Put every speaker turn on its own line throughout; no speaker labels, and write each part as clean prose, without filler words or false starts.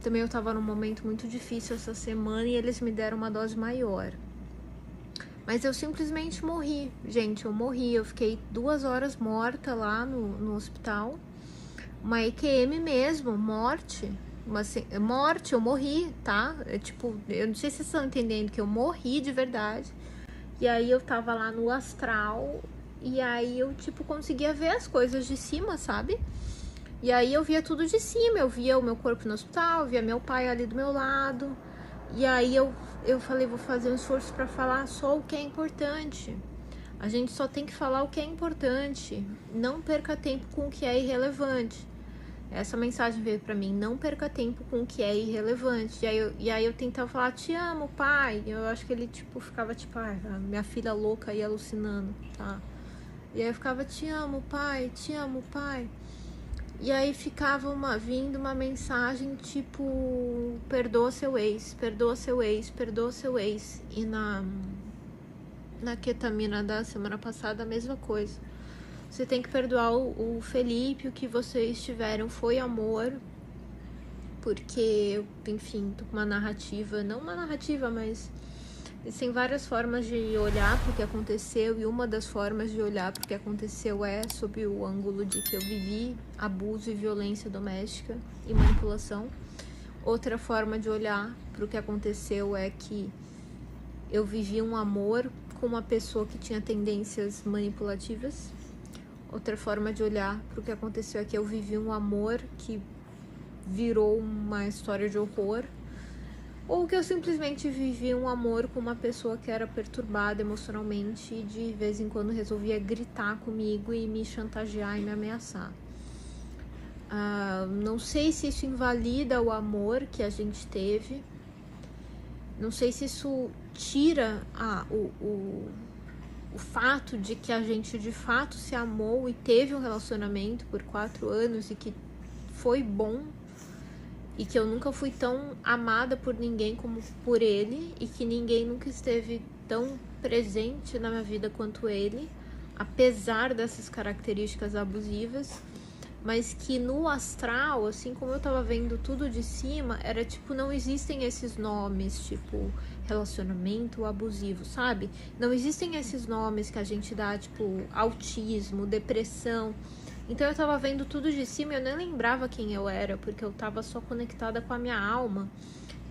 Também eu tava num momento muito difícil essa semana e eles me deram uma dose maior. Mas eu simplesmente morri, gente, eu morri. Eu fiquei 2 horas morta lá no hospital. Uma EQM mesmo, morte. Morte, eu morri, tá? Tipo, eu não sei se vocês estão entendendo que eu morri de verdade. E aí eu tava lá no astral. E aí eu, tipo, conseguia ver as coisas de cima, sabe? E aí eu via tudo de cima. Eu via o meu corpo no hospital, eu via meu pai ali do meu lado. E aí eu falei, vou fazer um esforço pra falar só o que é importante. A gente só tem que falar o que é importante. Não perca tempo com o que é irrelevante. Essa mensagem veio pra mim, não perca tempo com o que é irrelevante. E aí eu tentava falar, te amo, pai. Eu acho que ele, tipo, ficava, tipo, minha filha louca aí alucinando, tá? E aí eu ficava, te amo, pai, te amo, pai. E aí ficava vindo uma mensagem, tipo, perdoa seu ex, perdoa seu ex, perdoa seu ex. E na ketamina da semana passada, a mesma coisa. Você tem que perdoar o Felipe, o que vocês tiveram foi amor, porque, enfim, tô com uma narrativa, não uma narrativa, mas tem várias formas de olhar para o que aconteceu, e uma das formas de olhar para o que aconteceu é sob o ângulo de que eu vivi abuso e violência doméstica e manipulação. Outra forma de olhar para o que aconteceu é que eu vivi um amor com uma pessoa que tinha tendências manipulativas. Outra forma de olhar para o que aconteceu é que eu vivi um amor que virou uma história de horror, ou que eu simplesmente vivi um amor com uma pessoa que era perturbada emocionalmente e de vez em quando resolvia gritar comigo e me chantagear e me ameaçar. Não sei se isso invalida o amor que a gente teve, não sei se isso tira o fato de que a gente de fato se amou e teve um relacionamento por 4 anos e que foi bom, e que eu nunca fui tão amada por ninguém como por ele, e que ninguém nunca esteve tão presente na minha vida quanto ele, apesar dessas características abusivas. Mas que no astral, assim como eu tava vendo tudo de cima, era tipo, não existem esses nomes, tipo, relacionamento abusivo, sabe? Não existem esses nomes que a gente dá, tipo, autismo, depressão. Então eu tava vendo tudo de cima e eu nem lembrava quem eu era, porque eu tava só conectada com a minha alma.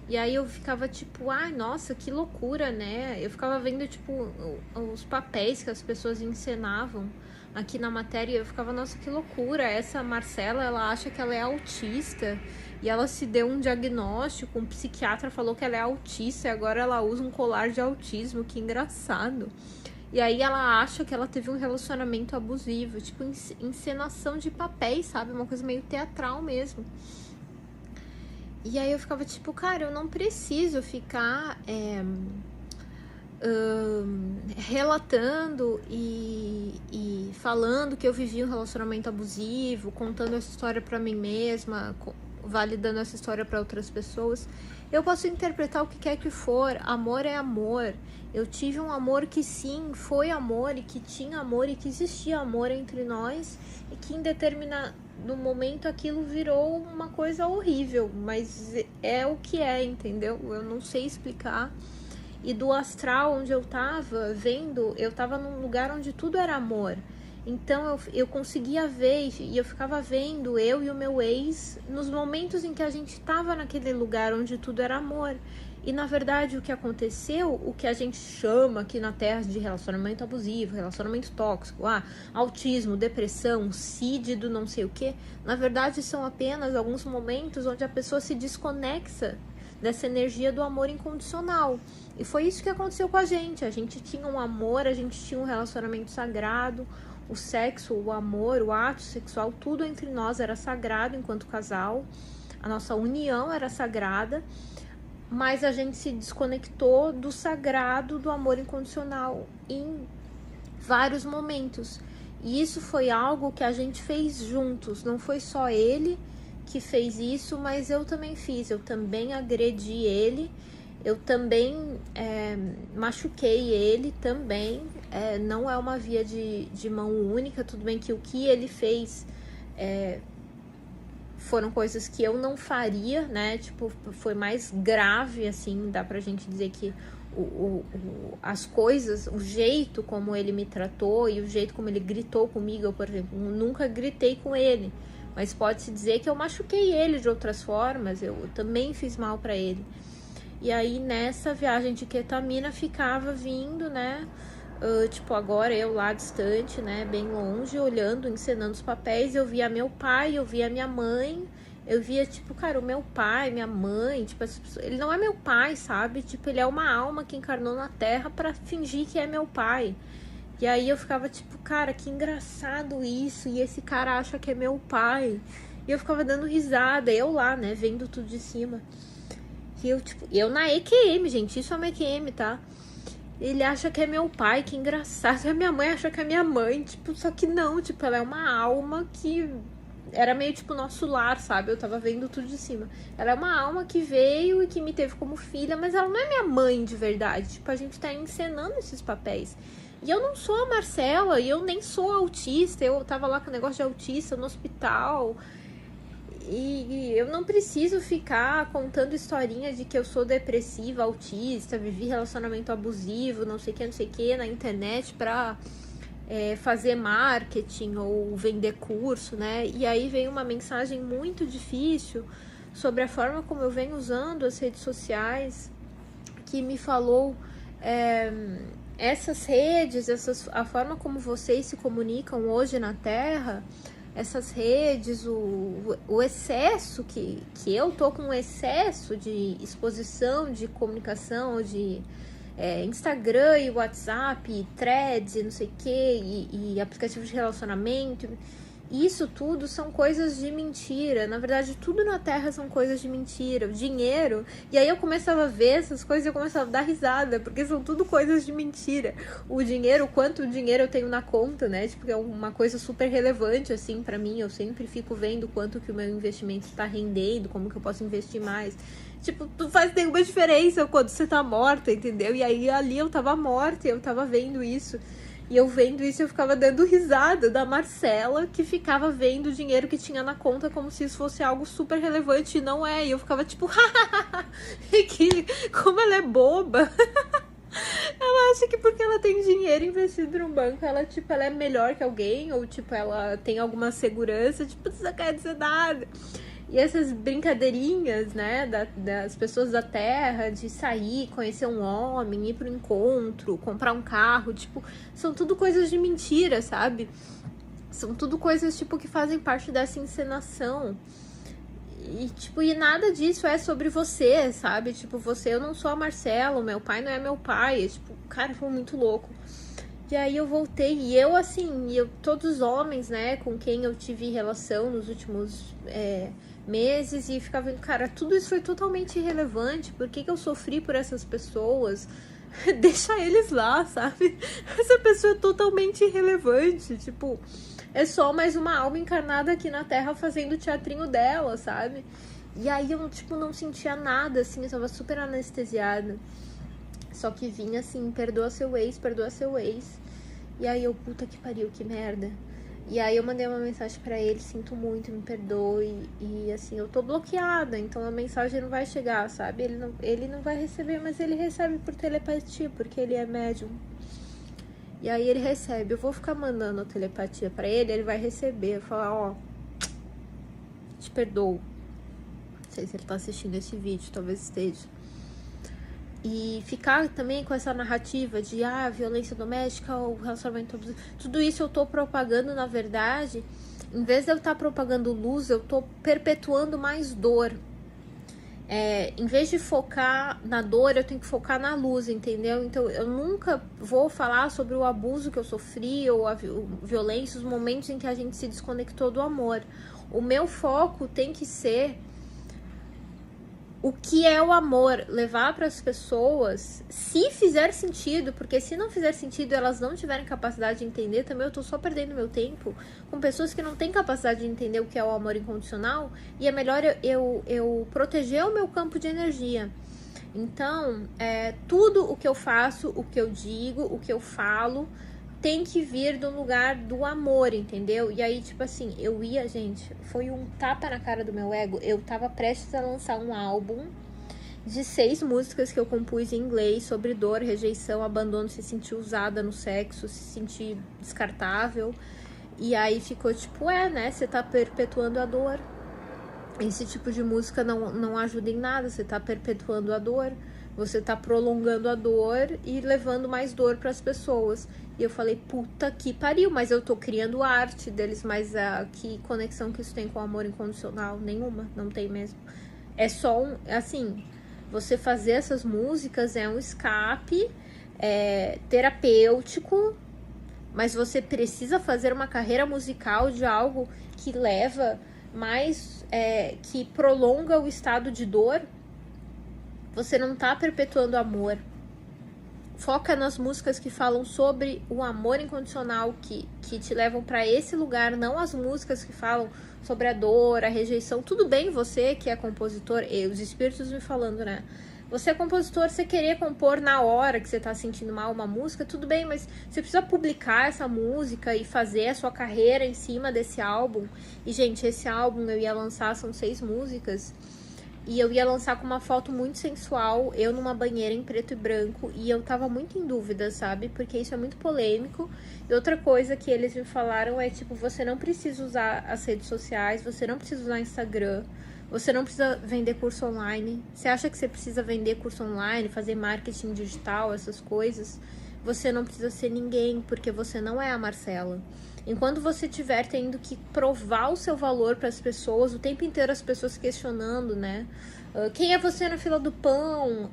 E aí eu ficava tipo, ai, nossa, que loucura, né? Eu ficava vendo, tipo, os papéis que as pessoas encenavam aqui na matéria, e eu ficava, nossa, que loucura. Essa Marcela, ela acha que ela é autista e ela se deu um diagnóstico, um psiquiatra falou que ela é autista e agora ela usa um colar de autismo, que engraçado. E aí ela acha que ela teve um relacionamento abusivo, tipo, encenação de papéis, sabe? Uma coisa meio teatral mesmo. E aí eu ficava tipo, cara, eu não preciso ficar relatando e falando que eu vivi um relacionamento abusivo, contando essa história pra mim mesma, validando essa história pra outras pessoas. Eu posso interpretar o que quer que for, amor é amor. Eu tive um amor que sim, foi amor, e que tinha amor, e que existia amor entre nós, e que em determinado momento aquilo virou uma coisa horrível, mas é o que é, entendeu? Eu não sei explicar. E do astral onde eu tava vendo, eu tava num lugar onde tudo era amor. Então eu conseguia ver, e eu ficava vendo eu e o meu ex nos momentos em que a gente tava naquele lugar onde tudo era amor. E na verdade o que aconteceu, o que a gente chama aqui na Terra de relacionamento abusivo, relacionamento tóxico, autismo, depressão, CID do não sei o que, na verdade são apenas alguns momentos onde a pessoa se desconexa dessa energia do amor incondicional. E foi isso que aconteceu com a gente tinha um amor, a gente tinha um relacionamento sagrado, o sexo, o amor, o ato sexual, tudo entre nós era sagrado enquanto casal, a nossa união era sagrada, mas a gente se desconectou do sagrado do amor incondicional em vários momentos. E isso foi algo que a gente fez juntos, não foi só ele que fez isso, mas eu também fiz, eu também agredi ele, eu também machuquei ele também, não é uma via de mão única, tudo bem que o que ele fez foram coisas que eu não faria, né? Tipo, foi mais grave, assim, dá pra gente dizer que as coisas, o jeito como ele me tratou e o jeito como ele gritou comigo, eu, por exemplo, nunca gritei com ele, mas pode-se dizer que eu machuquei ele de outras formas, eu também fiz mal pra ele. E aí, nessa viagem de ketamina, ficava vindo, né? Tipo, agora eu lá distante, né? Bem longe, olhando, encenando os papéis. Eu via meu pai, eu via minha mãe. Eu via, tipo, cara, o meu pai, minha mãe. Tipo, ele não é meu pai, sabe? Tipo, ele é uma alma que encarnou na Terra pra fingir que é meu pai. E aí eu ficava, tipo, cara, que engraçado isso. E esse cara acha que é meu pai. E eu ficava dando risada. Eu lá, né? Vendo tudo de cima. E eu, tipo, eu na EQM, gente, isso é uma EQM, tá? Ele acha que é meu pai, que engraçado. E a minha mãe acha que é minha mãe, tipo, só que não, tipo, ela é uma alma que era meio tipo nosso lar, sabe? Eu tava vendo tudo de cima. Ela é uma alma que veio e que me teve como filha, mas ela não é minha mãe de verdade. Tipo, a gente tá encenando esses papéis. E eu não sou a Marcela, e eu nem sou autista. Eu tava lá com o negócio de autista no hospital. E eu não preciso ficar contando historinha de que eu sou depressiva, autista, vivi relacionamento abusivo, não sei o que na internet pra fazer marketing ou vender curso, né? E aí vem uma mensagem muito difícil sobre a forma como eu venho usando as redes sociais, que me falou essas redes, a forma como vocês se comunicam hoje na Terra, essas redes, o excesso que eu tô com um excesso de exposição, de comunicação, de Instagram e WhatsApp, e Threads, e não sei o que, e aplicativos de relacionamento. Isso tudo são coisas de mentira. Na verdade, tudo na Terra são coisas de mentira. O dinheiro. E aí eu começava a ver essas coisas e eu começava a dar risada, porque são tudo coisas de mentira. O dinheiro, quanto dinheiro eu tenho na conta, né? Tipo, é uma coisa super relevante, assim, pra mim. Eu sempre fico vendo quanto que o meu investimento tá rendendo, como que eu posso investir mais. Tipo, não faz nenhuma diferença quando você tá morta, entendeu? E aí ali eu tava morta e eu tava vendo isso. E eu vendo isso, eu ficava dando risada da Marcela, que ficava vendo o dinheiro que tinha na conta como se isso fosse algo super relevante, e não é. E eu ficava tipo, que como ela é boba. Ela acha que porque ela tem dinheiro investido no banco, ela, tipo, ela é melhor que alguém, ou, tipo, ela tem alguma segurança, tipo, isso não quer dizer nada. E essas brincadeirinhas, né, das pessoas da Terra, de sair, conhecer um homem, ir pro encontro, comprar um carro, tipo, são tudo coisas de mentira, sabe? São tudo coisas, tipo, que fazem parte dessa encenação. E, tipo, e nada disso é sobre você, sabe? Tipo, eu não sou a Marcela, meu pai não é meu pai. Tipo, cara, foi muito louco. E aí eu voltei, e eu, assim, todos os homens, né, com quem eu tive relação nos últimos meses, e ficava vendo, cara, tudo isso foi totalmente irrelevante. Por que eu sofri por essas pessoas? Deixa eles lá, sabe? Essa pessoa é totalmente irrelevante, tipo, é só mais uma alma encarnada aqui na Terra fazendo o teatrinho dela, sabe? E aí eu, tipo, não sentia nada, assim, eu tava super anestesiada. Só que vinha assim, perdoa seu ex, perdoa seu ex. E aí eu, puta que pariu, que merda. E aí eu mandei uma mensagem pra ele, sinto muito, me perdoe. E assim, eu tô bloqueada, então a mensagem não vai chegar, sabe? Ele não vai receber, mas ele recebe por telepatia, porque ele é médium. E aí ele recebe, eu vou ficar mandando a telepatia pra ele, ele vai receber. Eu falar, ó, te perdoo. Não sei se ele tá assistindo esse vídeo, talvez esteja. E ficar também com essa narrativa de violência doméstica, o relacionamento abusivo, tudo isso eu tô propagando, na verdade, em vez de eu estar propagando luz, eu tô perpetuando mais dor. Em vez de focar na dor, eu tenho que focar na luz, entendeu? Então eu nunca vou falar sobre o abuso que eu sofri ou a violência, os momentos em que a gente se desconectou do amor. O meu foco tem que ser o que é o amor, levar para as pessoas, se fizer sentido, porque se não fizer sentido, elas não tiverem capacidade de entender, também eu tô só perdendo meu tempo com pessoas que não têm capacidade de entender o que é o amor incondicional, e é melhor eu proteger o meu campo de energia. Então, tudo o que eu faço, o que eu digo, o que eu falo, tem que vir do lugar do amor, entendeu? E aí, tipo assim, eu ia, gente, foi um tapa na cara do meu ego. Eu tava prestes a lançar um álbum de 6 músicas que eu compus em inglês sobre dor, rejeição, abandono, se sentir usada no sexo, se sentir descartável. E aí ficou tipo, né, você tá perpetuando a dor. Esse tipo de música não ajuda em nada, você tá perpetuando a dor. Você tá prolongando a dor e levando mais dor pras pessoas. E eu falei, puta que pariu, mas eu tô criando arte deles, mas que conexão que isso tem com o amor incondicional? Nenhuma, não tem mesmo. É só assim, você fazer essas músicas é um escape terapêutico, mas você precisa fazer uma carreira musical de algo que leva mais, que prolonga o estado de dor. Você não tá perpetuando amor. Foca nas músicas que falam sobre o amor incondicional, que te levam para esse lugar, não as músicas que falam sobre a dor, a rejeição. Tudo bem você que é compositor, e os espíritos me falando, né? Você é compositor, você querer compor na hora que você tá sentindo mal uma música, tudo bem, mas você precisa publicar essa música e fazer a sua carreira em cima desse álbum. E, gente, esse álbum eu ia lançar, são 6 músicas. E eu ia lançar com uma foto muito sensual, eu numa banheira em preto e branco, e eu tava muito em dúvida, sabe? Porque isso é muito polêmico. E outra coisa que eles me falaram é, tipo, você não precisa usar as redes sociais, você não precisa usar Instagram, você não precisa vender curso online. Você acha que você precisa vender curso online, fazer marketing digital, essas coisas? Você não precisa ser ninguém, porque você não é a Marcela. Enquanto você estiver tendo que provar o seu valor para as pessoas, o tempo inteiro as pessoas questionando, né? Quem é você na fila do pão?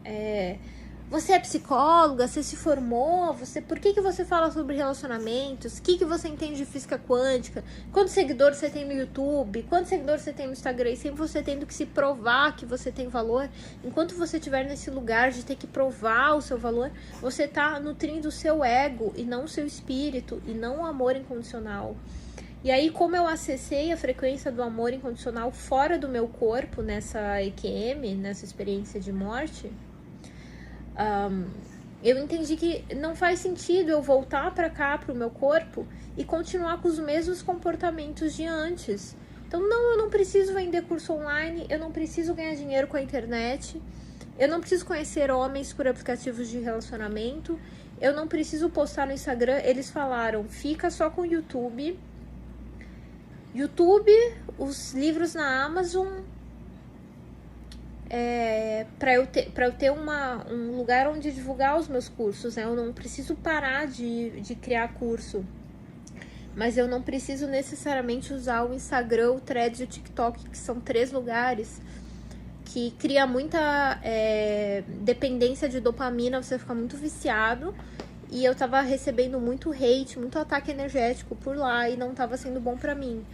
Você é psicóloga? Você se formou? Por que você fala sobre relacionamentos? O que você entende de física quântica? Quantos seguidores você tem no YouTube? Quantos seguidores você tem no Instagram? E sempre você tendo que se provar que você tem valor. Enquanto você estiver nesse lugar de ter que provar o seu valor, você está nutrindo o seu ego e não o seu espírito, e não o amor incondicional. E aí, como eu acessei a frequência do amor incondicional fora do meu corpo, nessa EQM, nessa experiência de morte, eu entendi que não faz sentido eu voltar pra cá, pro meu corpo, e continuar com os mesmos comportamentos de antes. Então, não, eu não preciso vender curso online, eu não preciso ganhar dinheiro com a internet, eu não preciso conhecer homens por aplicativos de relacionamento, eu não preciso postar no Instagram. Eles falaram, fica só com o YouTube, os livros na Amazon, para eu ter um lugar onde divulgar os meus cursos, né? Eu não preciso parar de criar curso, mas eu não preciso necessariamente usar o Instagram, o Threads e o TikTok, que são 3 lugares que cria muita dependência de dopamina, você fica muito viciado. E eu tava recebendo muito hate, muito ataque energético por lá, e não tava sendo bom pra mim.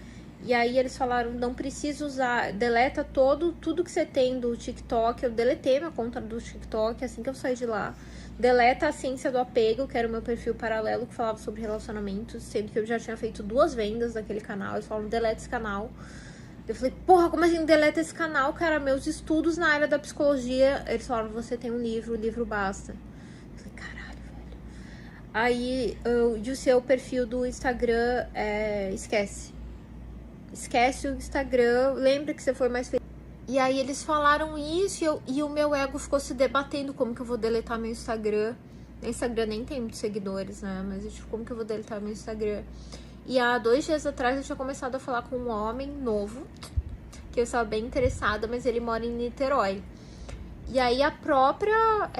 E aí eles falaram, não precisa usar, deleta tudo que você tem do TikTok. Eu deletei minha conta do TikTok assim que eu saí de lá. Deleta a ciência do apego, que era o meu perfil paralelo que falava sobre relacionamentos, sendo que eu já tinha feito 2 vendas daquele canal. Eles falaram, deleta esse canal. Eu falei, porra, como assim deleta esse canal, cara? Meus estudos na área da psicologia. Eles falaram, você tem um livro, o livro basta. Eu falei, caralho, velho. Aí, o seu perfil do Instagram, esquece. Esquece o Instagram, lembra que você foi mais feliz. E aí eles falaram isso e o meu ego ficou se debatendo, como que eu vou deletar meu Instagram. Meu Instagram nem tem muitos seguidores, né? Mas eu tipo, como que eu vou deletar meu Instagram? E há 2 dias atrás eu tinha começado a falar com um homem novo, que eu estava bem interessada, mas ele mora em Niterói. E aí a própria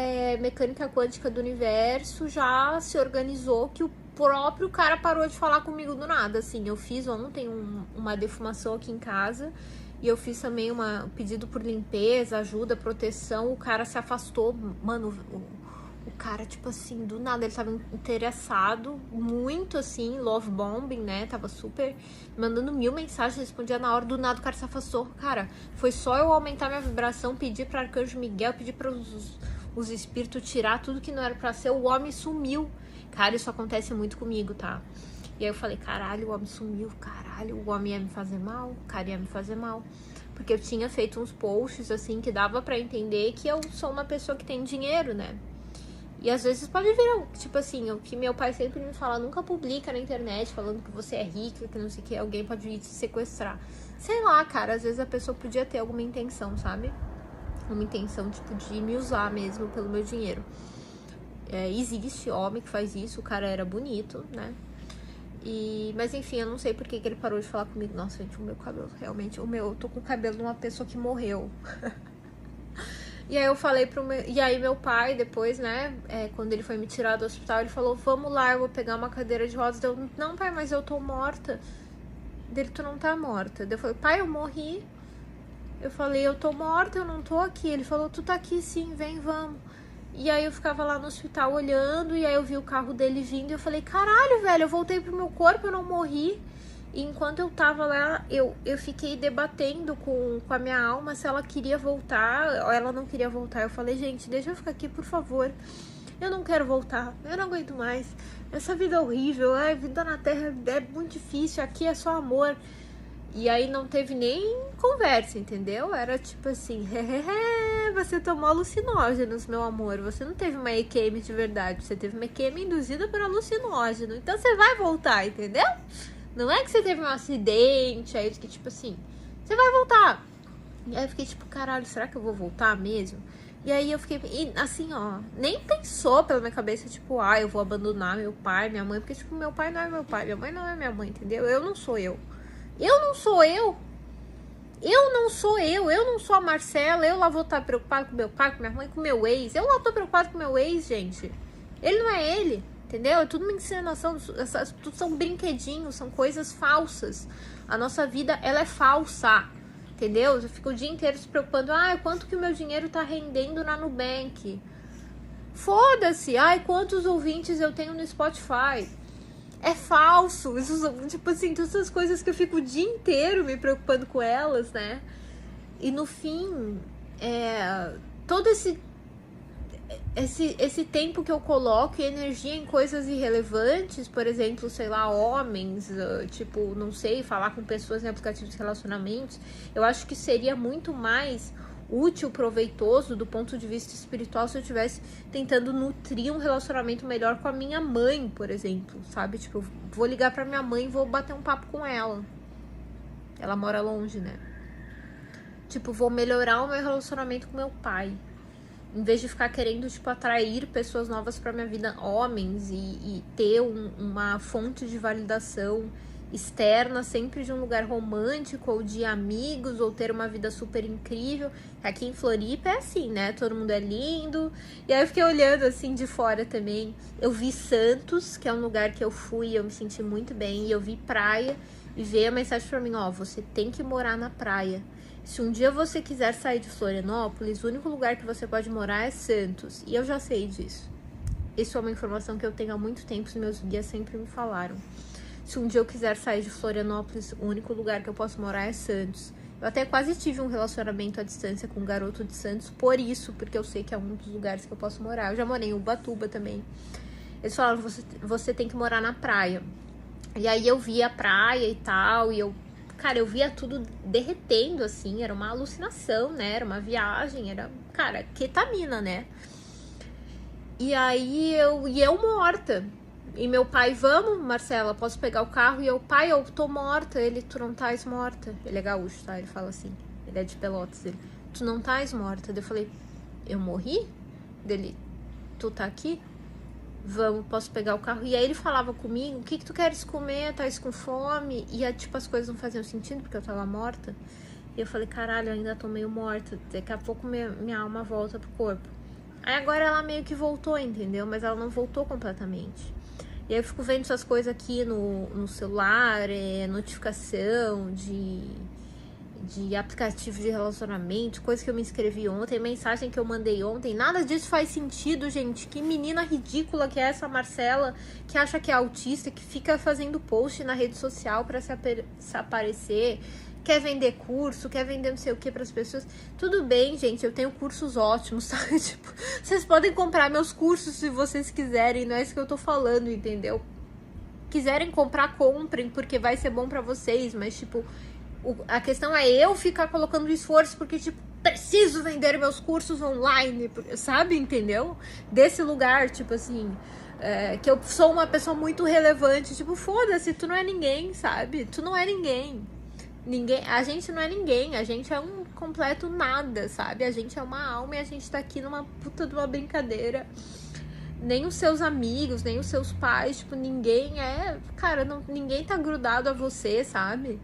mecânica quântica do universo já se organizou que o próprio cara parou de falar comigo do nada, assim. Eu fiz ontem uma defumação aqui em casa e eu fiz também um pedido por limpeza, ajuda, proteção. O cara se afastou, mano, o cara, tipo assim, do nada, ele tava interessado, muito assim, love bombing, né, tava super mandando 1000 mensagens, respondia na hora, do nada o cara se afastou. Cara, foi só eu aumentar minha vibração, pedir pra Arcanjo Miguel, pedir para os espíritos tirar tudo que não era pra ser, o homem sumiu. Cara, isso acontece muito comigo, tá? E aí eu falei, caralho, o homem sumiu, caralho, o homem ia me fazer mal, o cara ia me fazer mal. Porque eu tinha feito uns posts, assim, que dava pra entender que eu sou uma pessoa que tem dinheiro, né? E às vezes pode vir, tipo assim, o que meu pai sempre me fala, nunca publica na internet falando que você é rico, que não sei o que, alguém pode vir te sequestrar. Sei lá, cara, às vezes a pessoa podia ter alguma intenção, sabe? Uma intenção, tipo, de me usar mesmo pelo meu dinheiro. Existe homem que faz isso, o cara era bonito, né? Mas enfim, eu não sei por que ele parou de falar comigo. Nossa, gente, o meu cabelo, realmente, eu tô com o cabelo de uma pessoa que morreu. E aí eu falei E aí meu pai, depois, né, quando ele foi me tirar do hospital, ele falou, vamos lá, eu vou pegar uma cadeira de rodas. Eu, não, pai, mas eu tô morta. Dele, tu não tá morta. Eu falei, pai, eu morri. Eu falei, eu tô morta, eu não tô aqui. Ele falou, tu tá aqui sim, vem, vamos. E aí eu ficava lá no hospital olhando, e aí eu vi o carro dele vindo, e eu falei, caralho, velho, eu voltei pro meu corpo, eu não morri. E enquanto eu tava lá, eu fiquei debatendo com a minha alma se ela queria voltar ou ela não queria voltar. Eu falei, gente, deixa eu ficar aqui, por favor. Eu não quero voltar, eu não aguento mais. Essa vida é horrível, a vida na Terra é muito difícil, aqui é só amor. E aí não teve nem conversa, entendeu? Era tipo assim, você tomou alucinógenos, meu amor. Você não teve uma EQM de verdade, você teve uma EQM induzida por alucinógeno. Então você vai voltar, entendeu? Não é que você teve um acidente, aí que tipo assim, você vai voltar. E aí eu fiquei tipo, caralho, será que eu vou voltar mesmo? E aí eu fiquei, assim, ó, nem pensou pela minha cabeça, tipo, eu vou abandonar meu pai, minha mãe. Porque, tipo, meu pai não é meu pai, minha mãe não é minha mãe, entendeu? Eu não sou eu. Eu não sou eu. Eu não sou eu. Eu não sou a Marcela. Eu lá vou estar preocupada com meu pai, com minha mãe, com meu ex. Eu lá tô preocupada com meu ex, gente. Ele não é ele. Entendeu? É tudo uma encenação. Tudo são brinquedinhos. São coisas falsas. A nossa vida, ela é falsa. Entendeu? Eu fico o dia inteiro se preocupando. Quanto que o meu dinheiro tá rendendo na Nubank? Foda-se. Quantos ouvintes eu tenho no Spotify? É falso. Isso, tipo assim, todas essas coisas que eu fico o dia inteiro me preocupando com elas, né? E no fim, todo esse tempo que eu coloco e energia em coisas irrelevantes, por exemplo, sei lá, homens, tipo, não sei, falar com pessoas em aplicativos de relacionamentos, eu acho que seria muito mais útil, proveitoso do ponto de vista espiritual se eu estivesse tentando nutrir um relacionamento melhor com a minha mãe, por exemplo, sabe? Tipo, eu vou ligar pra minha mãe e vou bater um papo com ela. Ela mora longe, né? Tipo, vou melhorar o meu relacionamento com meu pai. Em vez de ficar querendo, tipo, atrair pessoas novas pra minha vida, homens, e ter uma fonte de validação externa, sempre de um lugar romântico, ou de amigos, ou ter uma vida super incrível. Aqui em Floripa é assim, né? Todo mundo é lindo. E aí eu fiquei olhando assim de fora também. Eu vi Santos, que é um lugar que eu fui e eu me senti muito bem. E eu vi praia e veio a mensagem pra mim, você tem que morar na praia. Se um dia você quiser sair de Florianópolis, o único lugar que você pode morar é Santos. E eu já sei disso. Isso é uma informação que eu tenho há muito tempo, os meus guias sempre me falaram. Se um dia eu quiser sair de Florianópolis, o único lugar que eu posso morar é Santos. Eu até quase tive um relacionamento à distância com um garoto de Santos por isso, porque eu sei que é um dos lugares que eu posso morar. Eu já morei em Ubatuba também. Eles falaram, você tem que morar na praia. E aí eu via a praia e tal, e eu via tudo derretendo, assim, era uma alucinação, né? Era uma viagem, era, ketamina, né? E aí eu morta. E meu pai, vamos, Marcela, posso pegar o carro? E eu, pai, eu tô morta. Ele, tu não tás morta. Ele é gaúcho, tá? Ele fala assim, ele é de Pelotas. Ele, tu não tás morta. Eu falei, eu morri? Dele, tu tá aqui? Vamos, posso pegar o carro? E aí ele falava comigo, o que tu queres comer? Tás com fome? E tipo, as coisas não faziam sentido, porque eu tava morta. E eu falei, caralho, eu ainda tô meio morta. Daqui a pouco minha alma volta pro corpo. Aí agora ela meio que voltou, entendeu? Mas ela não voltou completamente. E aí eu fico vendo essas coisas aqui no celular, notificação de aplicativo de relacionamento, coisa que eu me inscrevi ontem, mensagem que eu mandei ontem. Nada disso faz sentido, gente. Que menina ridícula que é essa Marcela, que acha que é autista, que fica fazendo post na rede social pra se aparecer, quer vender curso, quer vender não sei o que pras pessoas. Tudo bem, gente, eu tenho cursos ótimos, sabe? Tipo, vocês podem comprar meus cursos se vocês quiserem, não é isso que eu tô falando, entendeu? Quiserem comprar, comprem, porque vai ser bom pra vocês, mas tipo, a questão é eu ficar colocando esforço, porque tipo, preciso vender meus cursos online, sabe, entendeu? Desse lugar, tipo assim, que eu sou uma pessoa muito relevante, tipo, foda-se, tu não é ninguém, sabe? Tu não é ninguém. A gente não é ninguém, a gente é um completo nada, sabe? A gente é uma alma e a gente tá aqui numa puta de uma brincadeira. Nem os seus amigos, nem os seus pais, tipo, ninguém cara, ninguém tá grudado a você, sabe?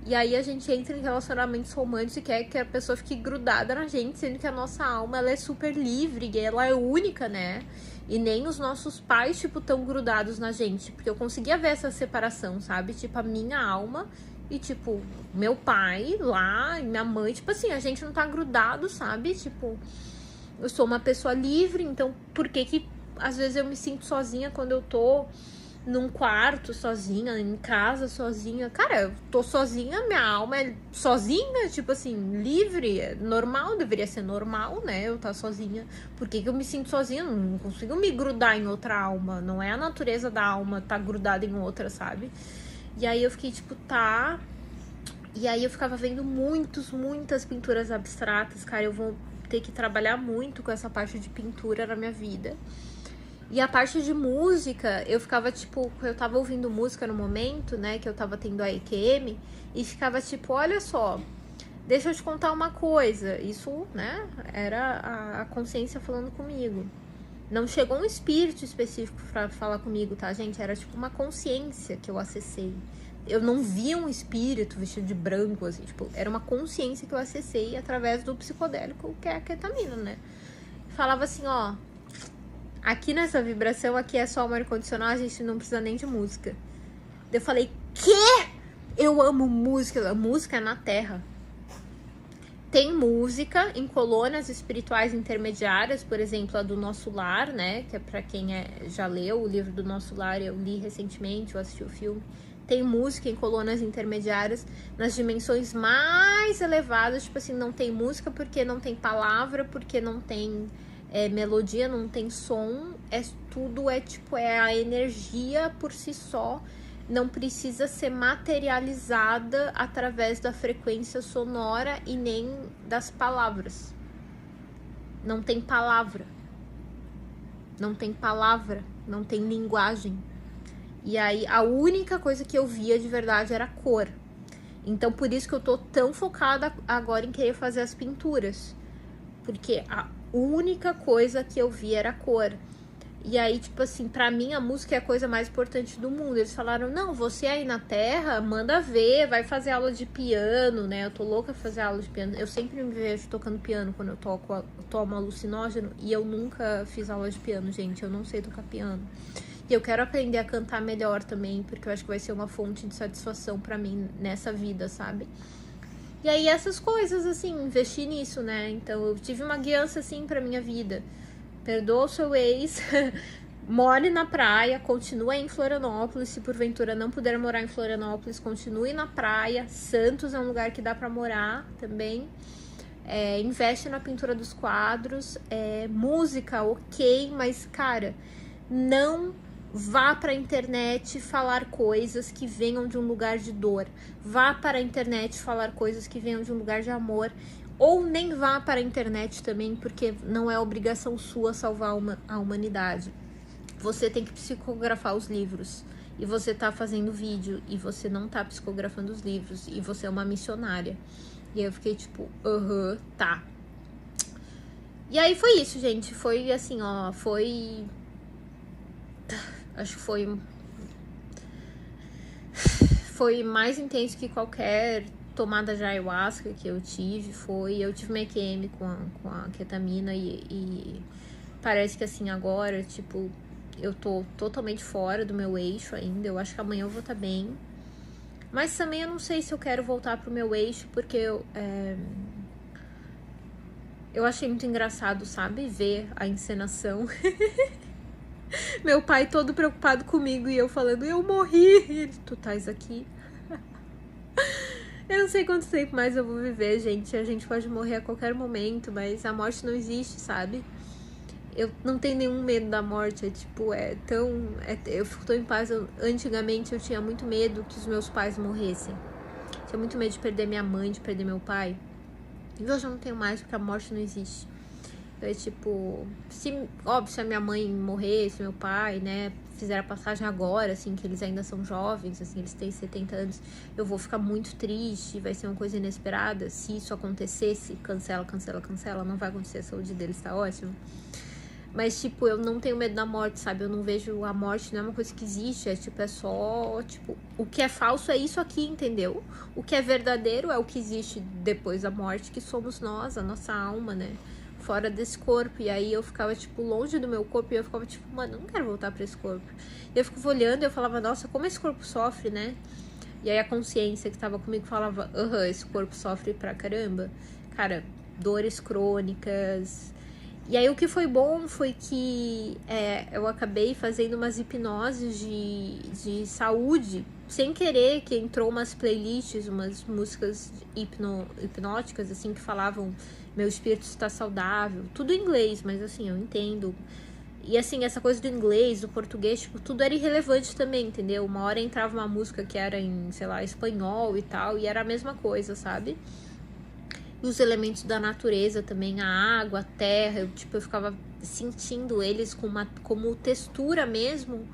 E aí a gente entra em relacionamentos românticos e quer que a pessoa fique grudada na gente, sendo que a nossa alma, ela é super livre e ela é única, né? E nem os nossos pais, tipo, tão grudados na gente, porque eu conseguia ver essa separação, sabe? Tipo, a minha alma e, tipo, meu pai lá e minha mãe, tipo assim, a gente não tá grudado, sabe? Tipo, eu sou uma pessoa livre, então por que às vezes eu me sinto sozinha quando eu tô num quarto sozinha, em casa sozinha? Cara, eu tô sozinha, minha alma é sozinha, tipo assim, livre, normal, deveria ser normal, né? Eu tá sozinha. Por que eu me sinto sozinha? Não consigo me grudar em outra alma, não é a natureza da alma tá grudada em outra, sabe? E aí eu fiquei tipo, tá. E aí eu ficava vendo muitas pinturas abstratas, cara, eu vou ter que trabalhar muito com essa parte de pintura na minha vida. E a parte de música, eu ficava, tipo, eu tava ouvindo música no momento, né, que eu tava tendo a EQM, e ficava, tipo, olha só, deixa eu te contar uma coisa. Isso, né, era a consciência falando comigo. Não chegou um espírito específico pra falar comigo, tá, gente? Era, tipo, uma consciência que eu acessei. Eu não via um espírito vestido de branco, assim, tipo, era uma consciência que eu acessei através do psicodélico, que é a ketamina, né? Falava assim, ó, aqui nessa vibração, aqui é só o ar-condicionado, a gente não precisa nem de música. Eu falei, quê? Eu amo música. A música é na Terra. Tem música em colônias espirituais intermediárias, por exemplo, a do Nosso Lar, né? Que é pra quem já leu o livro do Nosso Lar, eu li recentemente, eu assisti o filme. Tem música em colônias intermediárias nas dimensões mais elevadas, tipo assim, não tem música porque não tem palavra, porque não tem melodia, não tem som, tudo tipo, é a energia por si só, não precisa ser materializada através da frequência sonora e nem das palavras. Não tem palavra. Não tem palavra, não tem linguagem. E aí a única coisa que eu via de verdade era cor. Então por isso que eu tô tão focada agora em querer fazer as pinturas. Porque a única coisa que eu vi era cor. E aí, tipo assim, pra mim a música é a coisa mais importante do mundo. Eles falaram, não, você aí na Terra, manda ver, vai fazer aula de piano, né? Eu tô louca pra fazer aula de piano. Eu sempre me vejo tocando piano quando eu tomo alucinógeno. E eu nunca fiz aula de piano, gente. Eu não sei tocar piano. E eu quero aprender a cantar melhor também, porque eu acho que vai ser uma fonte de satisfação pra mim nessa vida, sabe? E aí essas coisas, assim, investir nisso, né? Então eu tive uma guiança, assim, pra minha vida. Perdoa o seu ex, more na praia, continua em Florianópolis. Se porventura não puder morar em Florianópolis, continue na praia. Santos é um lugar que dá pra morar também. Investe na pintura dos quadros. Música, ok, mas, cara, não vá para a internet falar coisas que venham de um lugar de dor. Vá para a internet falar coisas que venham de um lugar de amor. Ou nem vá para a internet também, porque não é obrigação sua salvar a humanidade. Você tem que psicografar os livros. E você tá fazendo vídeo. E você não tá psicografando os livros. E você é uma missionária. E aí eu fiquei tipo, tá. E aí foi isso, gente. Foi assim, ó. Acho que foi mais intenso que qualquer tomada de ayahuasca que eu tive. Eu tive uma EQM com a ketamina e parece que assim agora, tipo, eu tô totalmente fora do meu eixo ainda. Eu acho que amanhã eu vou estar bem. Mas também eu não sei se eu quero voltar pro meu eixo, porque eu achei muito engraçado, sabe? Ver a encenação. Meu pai todo preocupado comigo e eu falando, eu morri. E ele, tu estás aqui. Eu não sei quanto tempo mais eu vou viver, gente. A gente pode morrer a qualquer momento, mas a morte não existe, sabe? Eu não tenho nenhum medo da morte. Eu fico tão em paz. Antigamente eu tinha muito medo que os meus pais morressem. Tinha muito medo de perder minha mãe, de perder meu pai. E hoje eu não tenho mais, porque a morte não existe. É tipo, óbvio, se a minha mãe morrer, se meu pai, né, fizer a passagem agora, assim, que eles ainda são jovens, assim, eles têm 70 anos, eu vou ficar muito triste, vai ser uma coisa inesperada. Se isso acontecesse, cancela, não vai acontecer, a saúde deles tá ótima. Mas, tipo, eu não tenho medo da morte, sabe? Eu não vejo a morte, não é uma coisa que existe, é tipo, é só, tipo, o que é falso é isso aqui, entendeu? O que é verdadeiro é o que existe depois da morte, que somos nós, a nossa alma, né? Fora desse corpo. E aí eu ficava, tipo, longe do meu corpo e eu ficava, tipo, mano, eu não quero voltar pra esse corpo. E eu ficava olhando e eu falava, nossa, como esse corpo sofre, né? E aí a consciência que tava comigo falava, esse corpo sofre pra caramba. Cara, dores crônicas. E aí o que foi bom foi que eu acabei fazendo umas hipnoses de saúde, sem querer, que entrou umas playlists, umas músicas hipnóticas, assim, que falavam meu espírito está saudável, tudo em inglês, mas assim, eu entendo. E assim, essa coisa do inglês, do português, tipo, tudo era irrelevante também, entendeu? Uma hora entrava uma música que era em, sei lá, espanhol e tal, e era a mesma coisa, sabe? E os elementos da natureza também, a água, a terra, eu ficava sentindo eles como textura mesmo,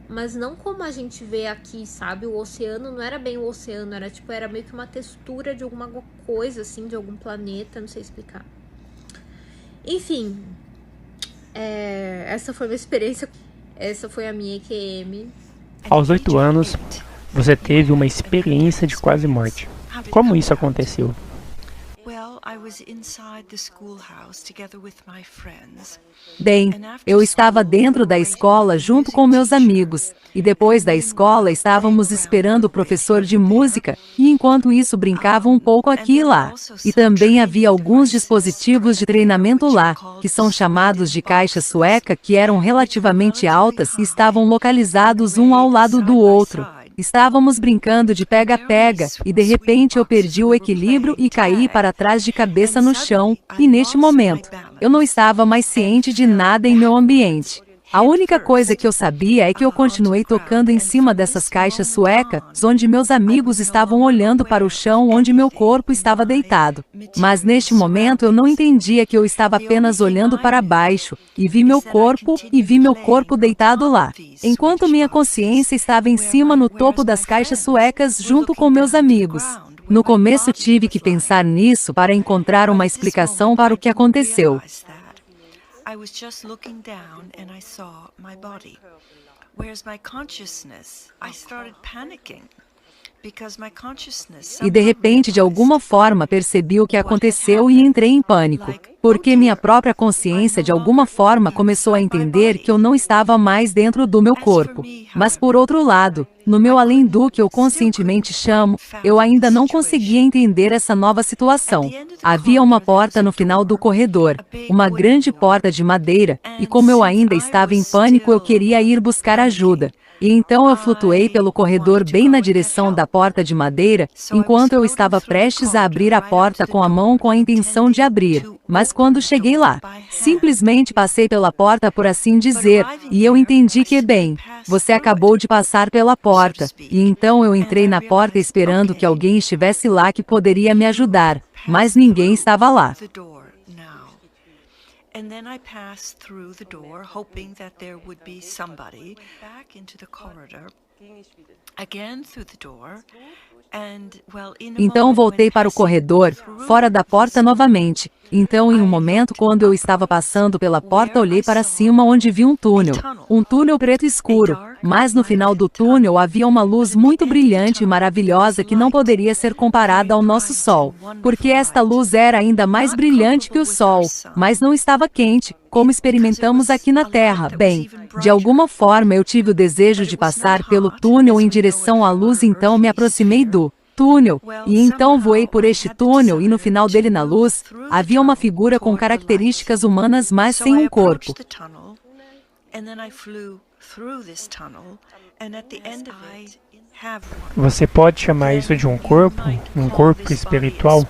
mas não como a gente vê aqui, sabe? O oceano não era bem o oceano, era meio que uma textura de alguma coisa, assim, de algum planeta, não sei explicar. Enfim, essa foi a minha experiência, essa foi a minha EQM.
Aos 8 anos, você teve uma experiência de quase morte. Como isso aconteceu?
Bem, eu estava dentro da escola junto com meus amigos, e depois da escola estávamos esperando o professor de música, e enquanto isso brincava um pouco aqui e lá. E também havia alguns dispositivos de treinamento lá, que são chamados de caixa sueca, que eram relativamente altas e estavam localizados um ao lado do outro. Estávamos brincando de pega-pega, e de repente eu perdi o equilíbrio e caí para trás de cabeça no chão, e neste momento, eu não estava mais ciente de nada em meu ambiente. A única coisa que eu sabia é que eu continuei tocando em cima dessas caixas suecas, onde meus amigos estavam olhando para o chão onde meu corpo estava deitado. Mas neste momento eu não entendia que eu estava apenas olhando para baixo, e vi meu corpo deitado lá, enquanto minha consciência estava em cima no topo das caixas suecas junto com meus amigos. No começo tive que pensar nisso para encontrar uma explicação para o que aconteceu.
I was just looking down and I saw my body. Where's my consciousness? I started panicking.
E de repente, de alguma forma, percebi o que aconteceu e entrei em pânico, porque minha própria consciência de alguma forma começou a entender que eu não estava mais dentro do meu corpo. Mas por outro lado, no meu além do que eu conscientemente chamo, eu ainda não conseguia entender essa nova situação. Havia uma porta no final do corredor, uma grande porta de madeira, e como eu ainda estava em pânico, eu queria ir buscar ajuda. E então eu flutuei pelo corredor bem na direção da porta de madeira, enquanto eu estava prestes a abrir a porta com a mão com a intenção de abrir. Mas quando cheguei lá, simplesmente passei pela porta, por assim dizer, e eu entendi que, bem, você acabou de passar pela porta. E então eu entrei na porta esperando que alguém estivesse lá que poderia me ajudar, mas ninguém estava lá.
And then I passed through the door, hoping that there would be somebody, back into the corridor, again through the door, and, well,
então voltei para o corredor, fora da porta novamente. Então, em um momento, quando eu estava passando pela porta, olhei para cima onde vi um túnel preto escuro. Mas no final do túnel havia uma luz muito brilhante e maravilhosa que não poderia ser comparada ao nosso sol, porque esta luz era ainda mais brilhante que o sol, mas não estava quente, como experimentamos aqui na Terra. Bem, de alguma forma eu tive o desejo de passar pelo túnel em direção à luz, então me aproximei do túnel, e então voei por este túnel, e no final dele, na luz, havia uma figura com características humanas, mas sem um corpo.
Você pode chamar isso de um corpo espiritual?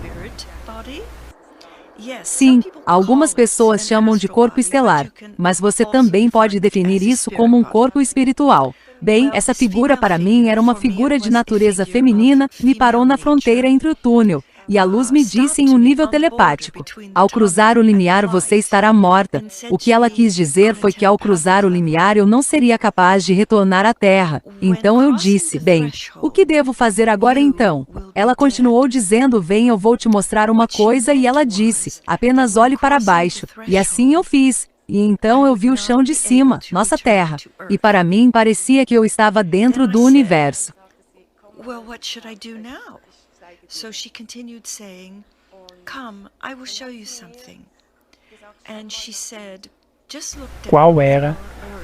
Sim, algumas pessoas chamam de corpo estelar, mas você também pode definir isso como um corpo espiritual. Bem, essa figura para mim era uma figura de natureza feminina, me parou na fronteira entre o túnel, e a luz me disse em um nível telepático: ao cruzar o limiar você estará morta. O que ela quis dizer foi que ao cruzar o limiar eu não seria capaz de retornar à Terra. Então eu disse: bem, o que devo fazer agora então? Ela continuou dizendo: vem, eu vou te mostrar uma coisa, e ela disse: apenas olhe para baixo. E assim eu fiz. E então eu vi o chão de cima, nossa Terra. E para mim parecia que eu estava dentro do universo.
Well, what should I do now? So she continued saying, come, I will show you something. And she said, just look down.
Qual era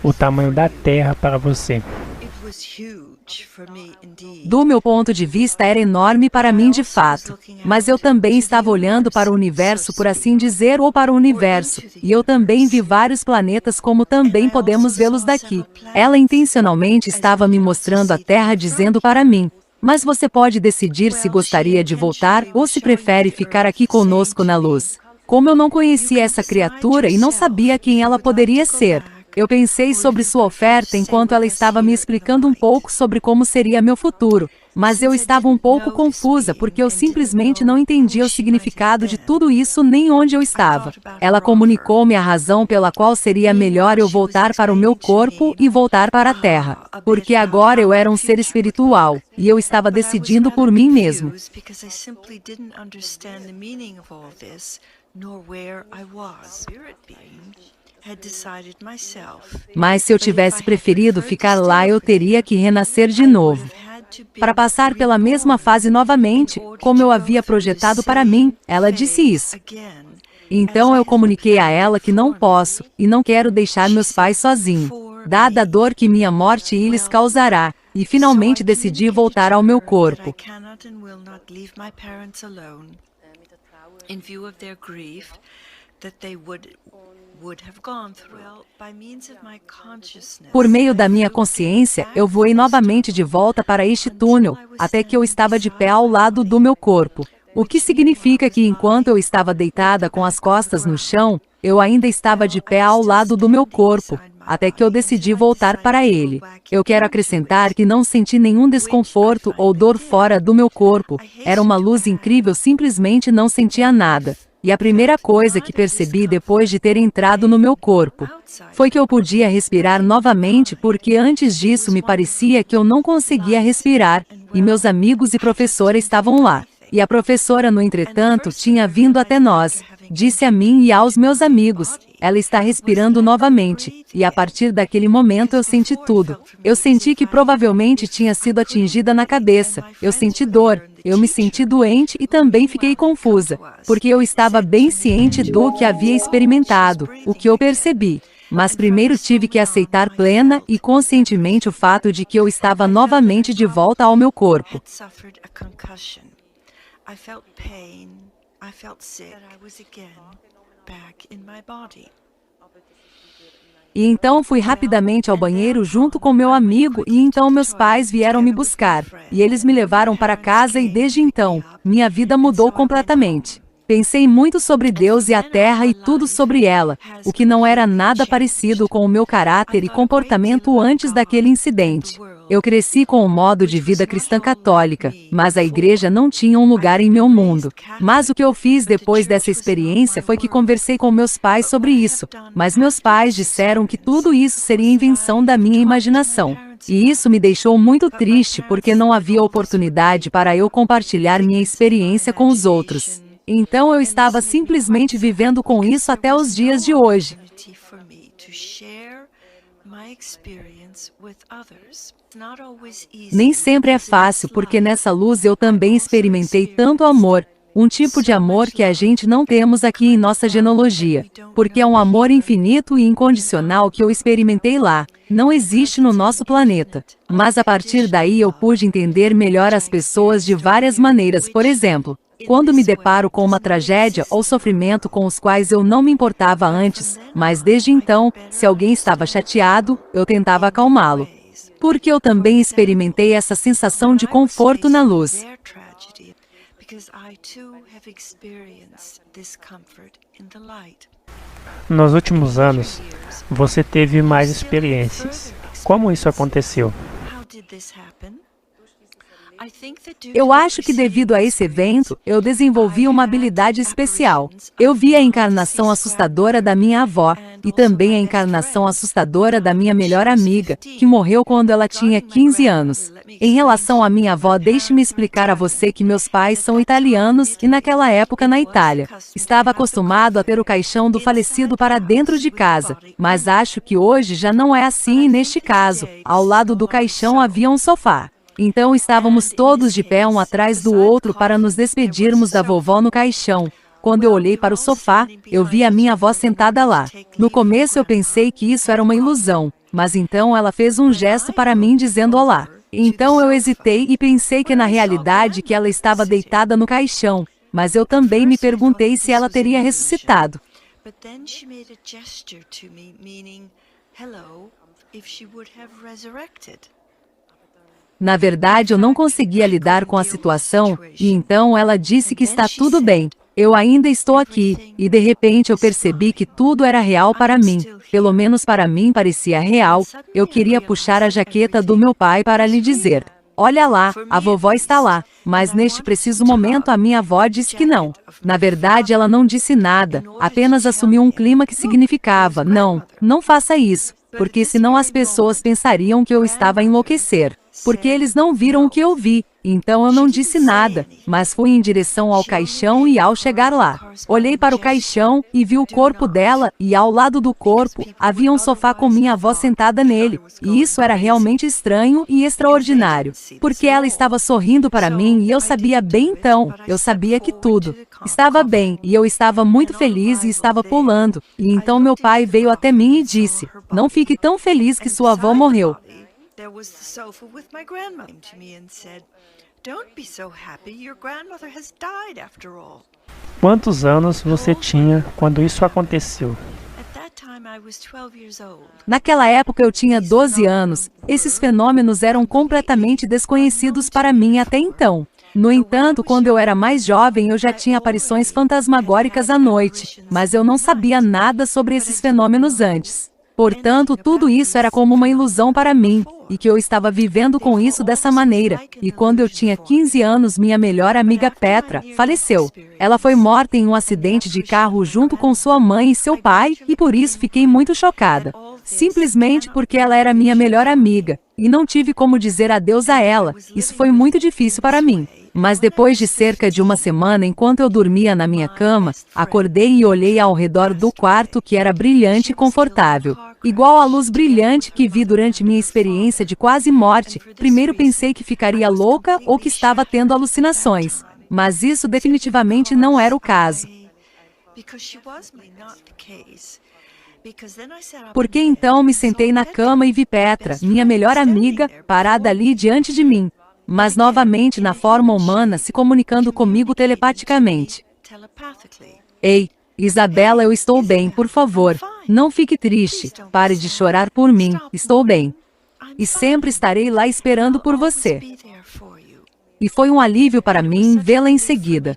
o tamanho da Terra para você?
It was huge for me indeed.
Do meu ponto de vista, era enorme para mim de fato. Mas eu também estava olhando para o universo, por assim dizer, ou para o universo. E eu também vi vários planetas, como também podemos vê-los daqui. Ela intencionalmente estava me mostrando a Terra, dizendo para mim: mas você pode decidir se gostaria de voltar ou se prefere ficar aqui conosco na luz. Como eu não conhecia essa criatura e não sabia quem ela poderia ser, eu pensei sobre sua oferta enquanto ela estava me explicando um pouco sobre como seria meu futuro. Mas eu estava um pouco confusa porque eu simplesmente não entendia o significado de tudo isso nem onde eu estava. Ela comunicou-me a razão pela qual seria melhor eu voltar para o meu corpo e voltar para a Terra. Porque agora eu era um ser espiritual e eu estava decidindo por mim mesmo. Mas se eu tivesse preferido ficar lá, eu teria que renascer de novo, para passar pela mesma fase novamente, como eu havia projetado para mim. Ela disse isso. Então eu comuniquei a ela que não posso, e não quero deixar meus pais sozinhos, dada a dor que minha morte lhes causará, e finalmente decidi voltar ao meu corpo. Por meio da minha consciência, eu voei novamente de volta para este túnel, até que eu estava de pé ao lado do meu corpo. O que significa que enquanto eu estava deitada com as costas no chão, eu ainda estava de pé ao lado do meu corpo, até que eu decidi voltar para ele. Eu quero acrescentar que não senti nenhum desconforto ou dor fora do meu corpo. Era uma luz incrível, simplesmente não sentia nada. E a primeira coisa que percebi depois de ter entrado no meu corpo foi que eu podia respirar novamente, porque antes disso me parecia que eu não conseguia respirar, e meus amigos e professora estavam lá. E a professora, no entretanto, tinha vindo até nós, disse a mim e aos meus amigos: ela está respirando novamente. E a partir daquele momento eu senti tudo. Eu senti que provavelmente tinha sido atingida na cabeça. Eu senti dor. Eu me senti doente e também fiquei confusa, porque eu estava bem ciente do que havia experimentado, o que eu percebi. Mas primeiro tive que aceitar plena e conscientemente o fato de que eu estava novamente de volta ao meu corpo. E então fui rapidamente ao banheiro junto com meu amigo, e então meus pais vieram me buscar. E eles me levaram para casa, e desde então, minha vida mudou completamente. Pensei muito sobre Deus e a Terra e tudo sobre ela, o que não era nada parecido com o meu caráter e comportamento antes daquele incidente. Eu cresci com um modo de vida cristã católica, mas a igreja não tinha um lugar em meu mundo. Mas o que eu fiz depois dessa experiência foi que conversei com meus pais sobre isso, mas meus pais disseram que tudo isso seria invenção da minha imaginação. E isso me deixou muito triste porque não havia oportunidade para eu compartilhar minha experiência com os outros. Então eu estava simplesmente vivendo com isso até os dias de hoje. Nem sempre é fácil, porque nessa luz eu também experimentei tanto amor, um tipo de amor que a gente não temos aqui em nossa genealogia, porque é um amor infinito e incondicional que eu experimentei lá, não existe no nosso planeta. Mas a partir daí eu pude entender melhor as pessoas de várias maneiras. Por exemplo, quando me deparo com uma tragédia ou sofrimento com os quais eu não me importava antes, mas desde então, se alguém estava chateado, eu tentava acalmá-lo. Porque eu também experimentei essa sensação de conforto na luz.
Nos últimos anos, você teve mais experiências. Como isso aconteceu?
Eu acho que devido a esse evento, eu desenvolvi uma habilidade especial. Eu vi a encarnação assustadora da minha avó, e também a encarnação assustadora da minha melhor amiga, que morreu quando ela tinha 15 anos. Em relação à minha avó, deixe-me explicar a você que meus pais são italianos e naquela época na Itália, estava acostumado a ter o caixão do falecido para dentro de casa, mas acho que hoje já não é assim e neste caso, ao lado do caixão havia um sofá. Então estávamos todos de pé um atrás do outro para nos despedirmos da vovó no caixão. Quando eu olhei para o sofá, eu vi a minha avó sentada lá. No começo eu pensei que isso era uma ilusão, mas então ela fez um gesto para mim dizendo olá. Então eu hesitei e pensei que na realidade que ela estava deitada no caixão, mas eu também me perguntei se ela teria ressuscitado. Na verdade, eu não conseguia lidar com a situação, e então ela disse que está tudo bem. Eu ainda estou aqui, e de repente eu percebi que tudo era real para mim. Pelo menos para mim parecia real. Eu queria puxar a jaqueta do meu pai para lhe dizer: olha lá, a vovó está lá. Mas neste preciso momento a minha avó disse que não. Na verdade, ela não disse nada, apenas assumiu um clima que significava: não, não faça isso, porque senão as pessoas pensariam que eu estava a enlouquecer. Porque eles não viram o que eu vi, então eu não disse nada, mas fui em direção ao caixão e ao chegar lá, olhei para o caixão e vi o corpo dela e ao lado do corpo havia um sofá com minha avó sentada nele, e isso era realmente estranho e extraordinário, porque ela estava sorrindo para mim e eu sabia bem então, eu sabia que tudo estava bem e eu estava muito feliz e estava pulando, e então meu pai veio até mim e disse: não fique tão feliz que sua avó morreu.
There was the sofa with my grandma came to me and said, "Don't be so happy, your grandmother has died after all."
Quantos anos você tinha quando isso aconteceu?
At that time I was 12 years old.
Naquela época eu tinha 12 anos. Esses fenômenos eram completamente desconhecidos para mim até então. No entanto, quando eu era mais jovem, eu já tinha aparições fantasmagóricas à noite, mas eu não sabia nada sobre esses fenômenos antes. Portanto, tudo isso era como uma ilusão para mim, e que eu estava vivendo com isso dessa maneira. E quando eu tinha 15 anos, minha melhor amiga Petra faleceu. Ela foi morta em um acidente de carro junto com sua mãe e seu pai, e por isso fiquei muito chocada. Simplesmente porque ela era minha melhor amiga, e não tive como dizer adeus a ela. Isso foi muito difícil para mim. Mas depois de cerca de uma semana, enquanto eu dormia na minha cama, acordei e olhei ao redor do quarto, que era brilhante e confortável. Igual à luz brilhante que vi durante minha experiência de quase morte. Primeiro pensei que ficaria louca ou que estava tendo alucinações. Mas isso definitivamente não era o caso. Porque então me sentei na cama e vi Petra, minha melhor amiga, parada ali diante de mim. Mas novamente na forma humana, se comunicando comigo telepaticamente. Ei, Isabela, eu estou bem, por favor. Não fique triste. Pare de chorar por mim. Estou bem. E sempre estarei lá esperando por você. E foi um alívio para mim vê-la em seguida.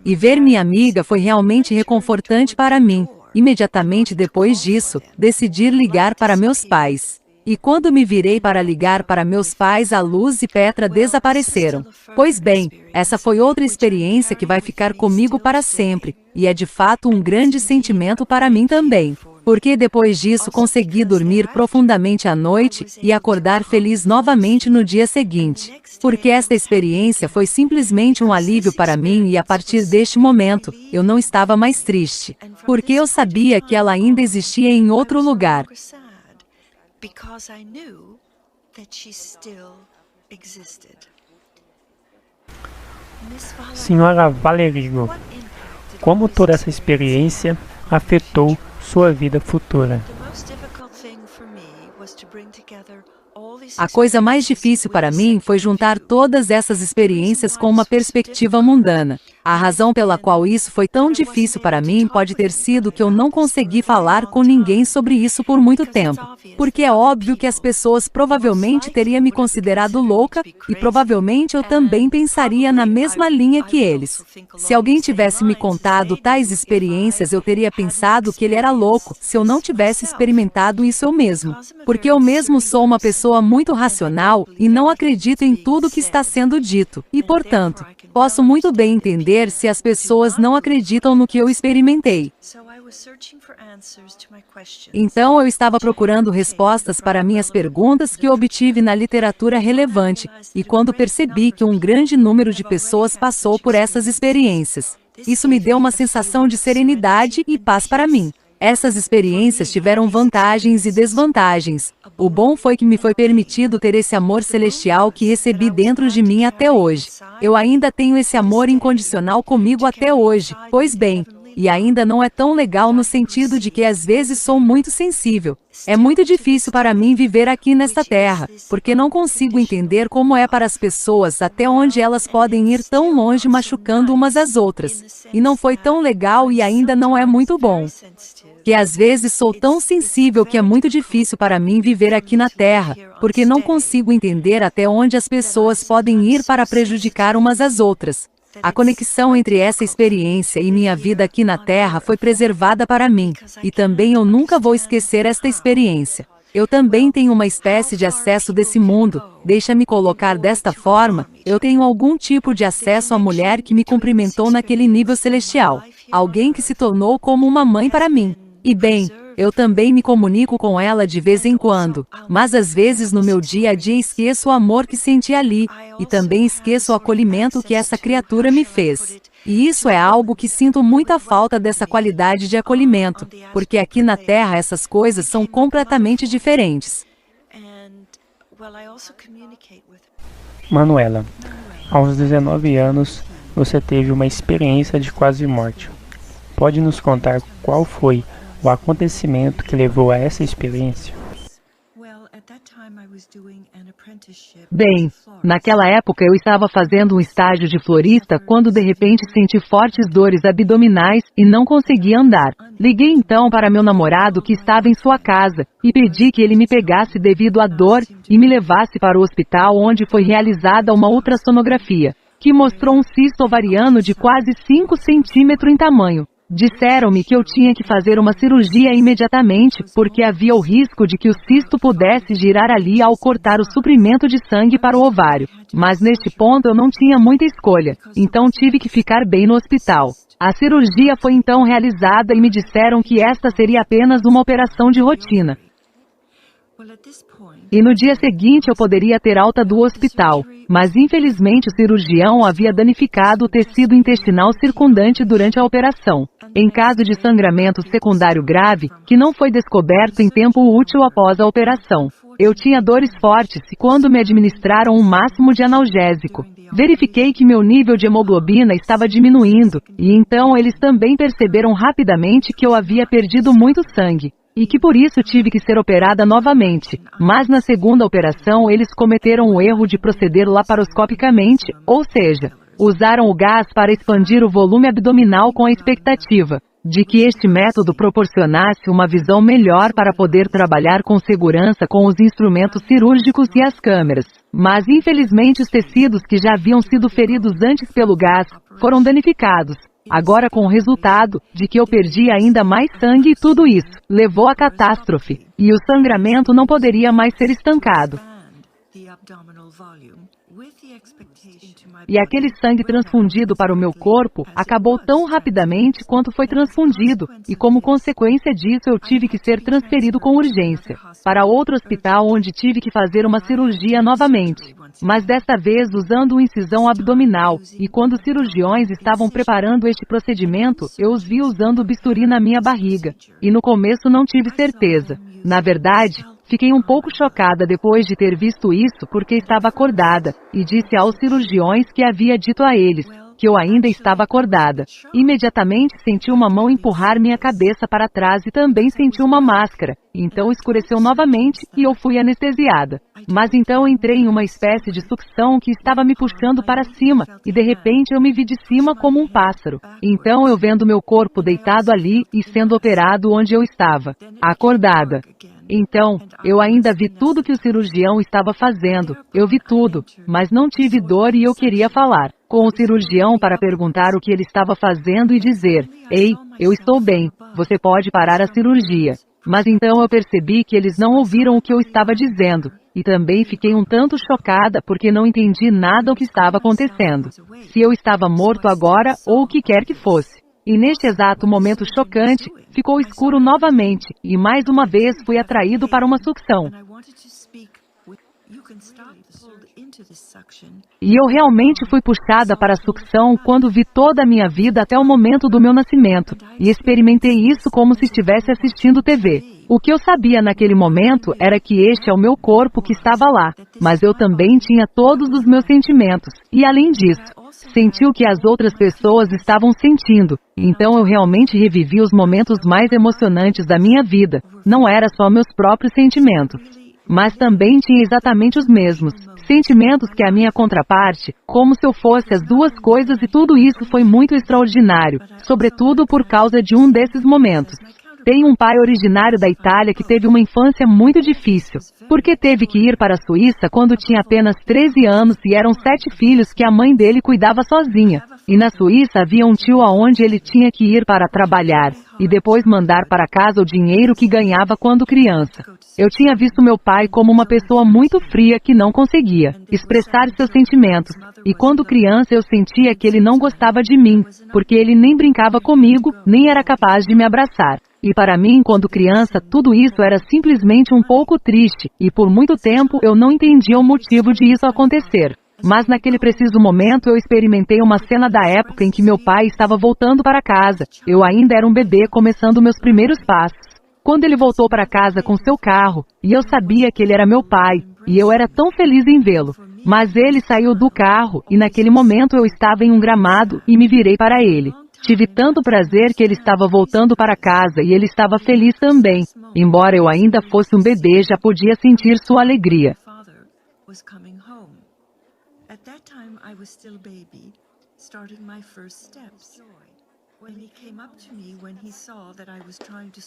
E ver minha amiga foi realmente reconfortante para mim. Imediatamente depois disso, decidi ligar para meus pais. E quando me virei para ligar para meus pais, a Luz e Petra desapareceram. Pois bem, essa foi outra experiência que vai ficar comigo para sempre, e é de fato um grande sentimento para mim também. Porque depois disso consegui dormir profundamente à noite e acordar feliz novamente no dia seguinte. Porque esta experiência foi simplesmente um alívio para mim e a partir deste momento, eu não estava mais triste. Porque eu sabia que ela ainda existia em outro lugar.
Senhora Valerio, como toda essa experiência afetou sua vida futura?
A coisa mais difícil para mim foi juntar todas essas experiências com uma perspectiva mundana. A razão pela qual isso foi tão difícil para mim pode ter sido que eu não consegui falar com ninguém sobre isso por muito tempo. Porque é óbvio que as pessoas provavelmente teriam me considerado louca e provavelmente eu também pensaria na mesma linha que eles. Se alguém tivesse me contado tais experiências, eu teria pensado que ele era louco, se eu não tivesse experimentado isso eu mesmo. Porque eu mesmo sou uma pessoa muito racional e não acredito em tudo que está sendo dito. E, portanto, posso muito bem entender se as pessoas não acreditam no que eu experimentei. Então eu estava procurando respostas para minhas perguntas que obtive na literatura relevante, e quando percebi que um grande número de pessoas passou por essas experiências, isso me deu uma sensação de serenidade e paz para mim. Essas experiências tiveram vantagens e desvantagens. O bom foi que me foi permitido ter esse amor celestial que recebi dentro de mim até hoje. Eu ainda tenho esse amor incondicional comigo até hoje, pois bem, e ainda não é tão legal no sentido de que às vezes sou muito sensível. É muito difícil para mim viver aqui nesta terra, porque não consigo entender como é para as pessoas até onde elas podem ir tão longe machucando umas às outras. E não foi tão legal e ainda não é muito bom. Que às vezes sou tão sensível que é muito difícil para mim viver aqui na Terra, porque não consigo entender até onde as pessoas podem ir para prejudicar umas às outras. A conexão entre essa experiência e minha vida aqui na Terra foi preservada para mim, e também eu nunca vou esquecer esta experiência. Eu também tenho uma espécie de acesso desse mundo, deixa-me colocar desta forma, eu tenho algum tipo de acesso à mulher que me cumprimentou naquele nível celestial, alguém que se tornou como uma mãe para mim. E bem, eu também me comunico com ela de vez em quando, mas às vezes no meu dia a dia esqueço o amor que senti ali, e também esqueço o acolhimento que essa criatura me fez. E isso é algo que sinto muita falta dessa qualidade de acolhimento, porque aqui na Terra essas coisas são completamente diferentes.
Manuela, aos 19 anos, você teve uma experiência de quase morte. Pode nos contar qual foi o acontecimento que levou a essa experiência?
Bem, naquela época eu estava fazendo um estágio de florista quando de repente senti fortes dores abdominais e não conseguia andar. Liguei então para meu namorado que estava em sua casa e pedi que ele me pegasse devido à dor e me levasse para o hospital onde foi realizada uma ultrassonografia, que mostrou um cisto ovariano de quase 5 centímetros em tamanho. Disseram-me que eu tinha que fazer uma cirurgia imediatamente, porque havia o risco de que o cisto pudesse girar ali ao cortar o suprimento de sangue para o ovário. Mas neste ponto eu não tinha muita escolha, então tive que ficar bem no hospital. A cirurgia foi então realizada e me disseram que esta seria apenas uma operação de rotina. E no dia seguinte eu poderia ter alta do hospital, mas infelizmente o cirurgião havia danificado o tecido intestinal circundante durante a operação. Em caso de sangramento secundário grave, que não foi descoberto em tempo útil após a operação. Eu tinha dores fortes e quando me administraram um máximo de analgésico, verifiquei que meu nível de hemoglobina estava diminuindo, e então eles também perceberam rapidamente que eu havia perdido muito sangue. E que por isso tive que ser operada novamente. Mas na segunda operação eles cometeram o erro de proceder laparoscopicamente, ou seja, usaram o gás para expandir o volume abdominal com a expectativa de que este método proporcionasse uma visão melhor para poder trabalhar com segurança com os instrumentos cirúrgicos e as câmeras. Mas infelizmente os tecidos que já haviam sido feridos antes pelo gás foram danificados. Agora com o resultado de que eu perdi ainda mais sangue e tudo isso levou à catástrofe, e o sangramento não poderia mais ser estancado. E aquele sangue transfundido para o meu corpo acabou tão rapidamente quanto foi transfundido, e como consequência disso eu tive que ser transferido com urgência para outro hospital onde tive que fazer uma cirurgia novamente, mas desta vez usando uma incisão abdominal, e quando os cirurgiões estavam preparando este procedimento, eu os vi usando bisturi na minha barriga, e no começo não tive certeza. Na verdade, fiquei um pouco chocada depois de ter visto isso porque estava acordada, e disse aos cirurgiões que havia dito a eles que eu ainda estava acordada. Imediatamente senti uma mão empurrar minha cabeça para trás e também senti uma máscara. Então escureceu novamente e eu fui anestesiada. Mas então entrei em uma espécie de sucção que estava me puxando para cima, e de repente eu me vi de cima como um pássaro. Então eu vendo meu corpo deitado ali e sendo operado onde eu estava, acordada. Então, eu ainda vi tudo que o cirurgião estava fazendo. Eu vi tudo, mas não tive dor e eu queria falar com o cirurgião para perguntar o que ele estava fazendo e dizer: "Ei, eu estou bem, você pode parar a cirurgia." Mas então eu percebi que eles não ouviram o que eu estava dizendo. E também fiquei um tanto chocada porque não entendi nada o que estava acontecendo. Se eu estava morto agora ou o que quer que fosse. E neste exato momento chocante, ficou escuro novamente, e mais uma vez fui atraído para uma sucção. E eu realmente fui puxada para a sucção quando vi toda a minha vida até o momento do meu nascimento, e experimentei isso como se estivesse assistindo TV. O que eu sabia naquele momento era que este é o meu corpo que estava lá, mas eu também tinha todos os meus sentimentos, e além disso, senti o que as outras pessoas estavam sentindo. Então eu realmente revivi os momentos mais emocionantes da minha vida. Não era só meus próprios sentimentos, mas também tinha exatamente os mesmos sentimentos que a minha contraparte, como se eu fosse as duas coisas, e tudo isso foi muito extraordinário, sobretudo por causa de um desses momentos. Tenho um pai originário da Itália que teve uma infância muito difícil, porque teve que ir para a Suíça quando tinha apenas 13 anos e eram 7 filhos que a mãe dele cuidava sozinha. E na Suíça havia um tio aonde ele tinha que ir para trabalhar, e depois mandar para casa o dinheiro que ganhava quando criança. Eu tinha visto meu pai como uma pessoa muito fria que não conseguia expressar seus sentimentos, e quando criança eu sentia que ele não gostava de mim, porque ele nem brincava comigo, nem era capaz de me abraçar. E para mim, quando criança, tudo isso era simplesmente um pouco triste, e por muito tempo eu não entendia o motivo de isso acontecer. Mas naquele preciso momento eu experimentei uma cena da época em que meu pai estava voltando para casa. Eu ainda era um bebê começando meus primeiros passos. Quando ele voltou para casa com seu carro, e eu sabia que ele era meu pai, e eu era tão feliz em vê-lo. Mas ele saiu do carro, e naquele momento eu estava em um gramado, e me virei para ele. Tive tanto prazer que ele estava voltando para casa e ele estava feliz também. Embora eu ainda fosse um bebê, já podia sentir sua alegria.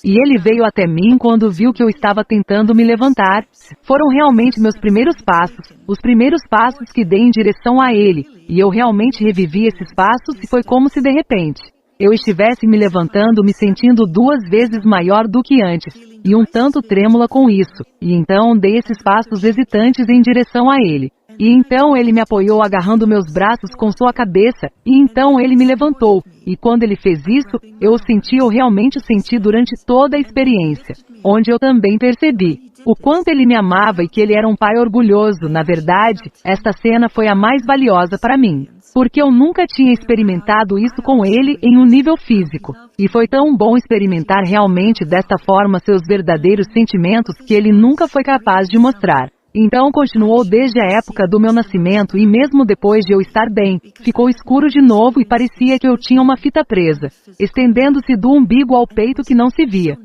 E ele veio até mim quando viu que eu estava tentando me levantar. Foram realmente meus primeiros passos, os primeiros passos que dei em direção a ele, e eu realmente revivi esses passos e foi como se de repente eu estivesse me levantando, me sentindo 2 vezes maior do que antes, e um tanto trêmula com isso, e então dei esses passos hesitantes em direção a ele. E então ele me apoiou agarrando meus braços com sua cabeça, e então ele me levantou, e quando ele fez isso, eu realmente o senti durante toda a experiência, onde eu também percebi o quanto ele me amava e que ele era um pai orgulhoso. Na verdade, esta cena foi a mais valiosa para mim, porque eu nunca tinha experimentado isso com ele em um nível físico, e foi tão bom experimentar realmente desta forma seus verdadeiros sentimentos que ele nunca foi capaz de mostrar. Então continuou desde a época do meu nascimento, e mesmo depois de eu estar bem, ficou escuro de novo e parecia que eu tinha uma fita presa, estendendo-se do umbigo ao peito que não se via.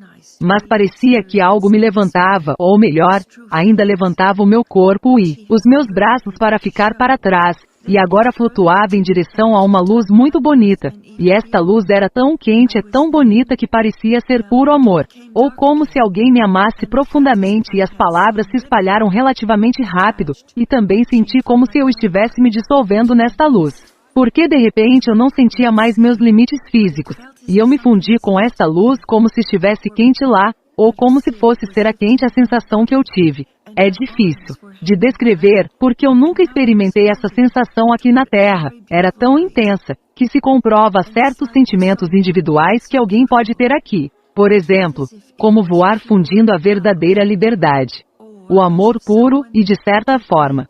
Mas parecia que algo me levantava, ou melhor, ainda levantava o meu corpo e os meus braços para ficar para trás, e agora flutuava em direção a uma luz muito bonita, e esta luz era tão quente e tão bonita que parecia ser puro amor, ou como se alguém me amasse profundamente, e as palavras se espalharam relativamente rápido, e também senti como se eu estivesse me dissolvendo nesta luz, porque de repente eu não sentia mais meus limites físicos, e eu me fundi com esta luz como se estivesse quente lá, ou como se fosse ser a quente a sensação que eu tive. É difícil de descrever, porque eu nunca experimentei essa sensação aqui na Terra. Era tão intensa, que se comprova certos sentimentos individuais que alguém pode ter aqui. Por exemplo, como voar fundindo a verdadeira liberdade. O amor puro e de certa forma.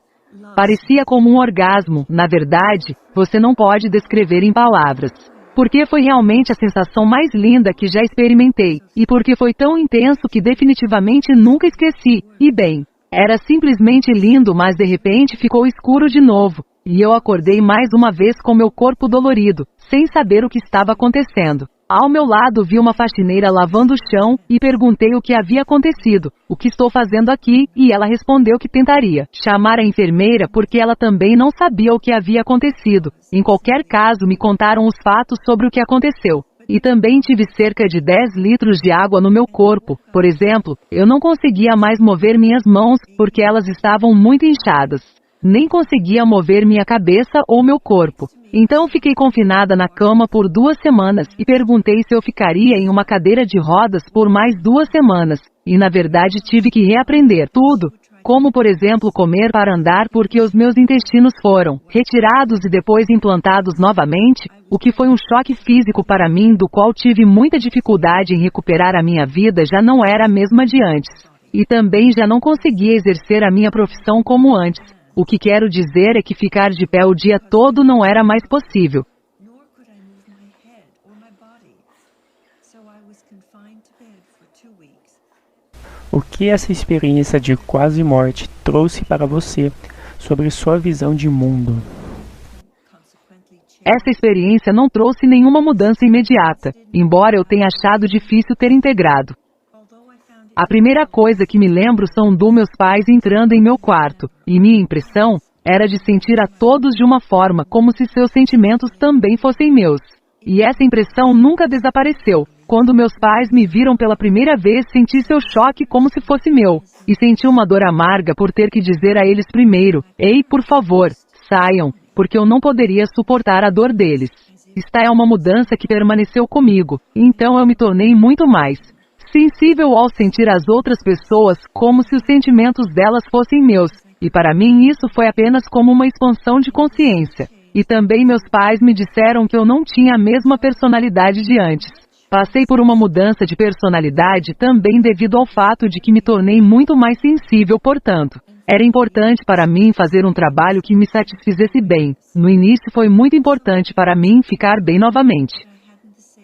Parecia como um orgasmo. Na verdade, você não pode descrever em palavras. Porque foi realmente a sensação mais linda que já experimentei, e porque foi tão intenso que definitivamente nunca esqueci. E bem, era simplesmente lindo, mas de repente ficou escuro de novo, e eu acordei mais uma vez com meu corpo dolorido, sem saber o que estava acontecendo. Ao meu lado vi uma faxineira lavando o chão, e perguntei o que havia acontecido, o que estou fazendo aqui, e ela respondeu que tentaria chamar a enfermeira porque ela também não sabia o que havia acontecido. Em qualquer caso, me contaram os fatos sobre o que aconteceu. E também tive cerca de 10 litros de água no meu corpo. Por exemplo, eu não conseguia mais mover minhas mãos, porque elas estavam muito inchadas. Nem conseguia mover minha cabeça ou meu corpo. Então fiquei confinada na cama por 2 semanas e perguntei se eu ficaria em uma cadeira de rodas por mais 2 semanas. E na verdade tive que reaprender tudo. Como por exemplo comer para andar porque os meus intestinos foram retirados e depois implantados novamente, o que foi um choque físico para mim do qual tive muita dificuldade em recuperar a minha vida já não era a mesma de antes. E também já não conseguia exercer a minha profissão como antes. O que quero dizer é que ficar de pé o dia todo não era mais possível.
Nor could I move my head or my body. So I was confined to bed for 2 weeks.
O que essa experiência de quase morte trouxe para você sobre sua visão de mundo?
Essa experiência não trouxe nenhuma mudança imediata, embora eu tenha achado difícil ter integrado. A primeira coisa que me lembro são dos meus pais entrando em meu quarto, e minha impressão era de sentir a todos de uma forma como se seus sentimentos também fossem meus. E essa impressão nunca desapareceu. Quando meus pais me viram pela primeira vez, senti seu choque como se fosse meu, e senti uma dor amarga por ter que dizer a eles primeiro: "Ei, por favor, saiam", porque eu não poderia suportar a dor deles. Esta é uma mudança que permaneceu comigo, então eu me tornei muito mais sensível ao sentir as outras pessoas como se os sentimentos delas fossem meus, e para mim isso foi apenas como uma expansão de consciência. E também meus pais me disseram que eu não tinha a mesma personalidade de antes. Passei por uma mudança de personalidade também devido ao fato de que me tornei muito mais sensível, portanto. Era importante para mim fazer um trabalho que me satisfizesse bem. No início foi muito importante para mim ficar bem novamente.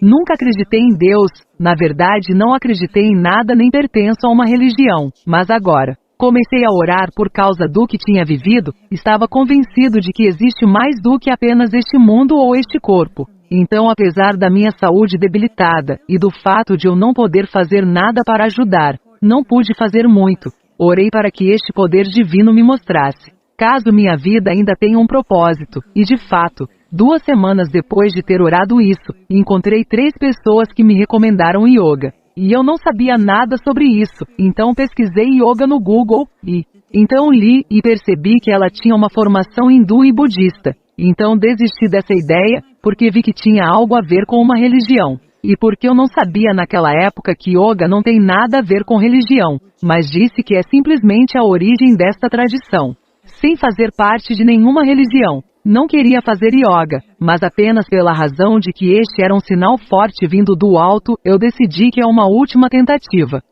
Nunca acreditei em Deus, na verdade não acreditei em nada nem pertenço a uma religião, mas agora comecei a orar por causa do que tinha vivido, estava convencido de que existe mais do que apenas este mundo ou este corpo. Então, apesar da minha saúde debilitada e do fato de eu não poder fazer nada para ajudar, não pude fazer muito. Orei para que este poder divino me mostrasse, caso minha vida ainda tenha um propósito, e de fato, 2 semanas depois de ter orado isso, encontrei 3 pessoas que me recomendaram yoga. E eu não sabia nada sobre isso, então pesquisei yoga no Google, e então li e percebi que ela tinha uma formação hindu e budista. Então desisti dessa ideia, porque vi que tinha algo a ver com uma religião. E porque eu não sabia naquela época que yoga não tem nada a ver com religião, mas disse que é simplesmente a origem desta tradição. Sem fazer parte de nenhuma religião. Não queria fazer yoga, mas apenas pela razão de que este era um sinal forte vindo do alto, eu decidi que é uma última tentativa.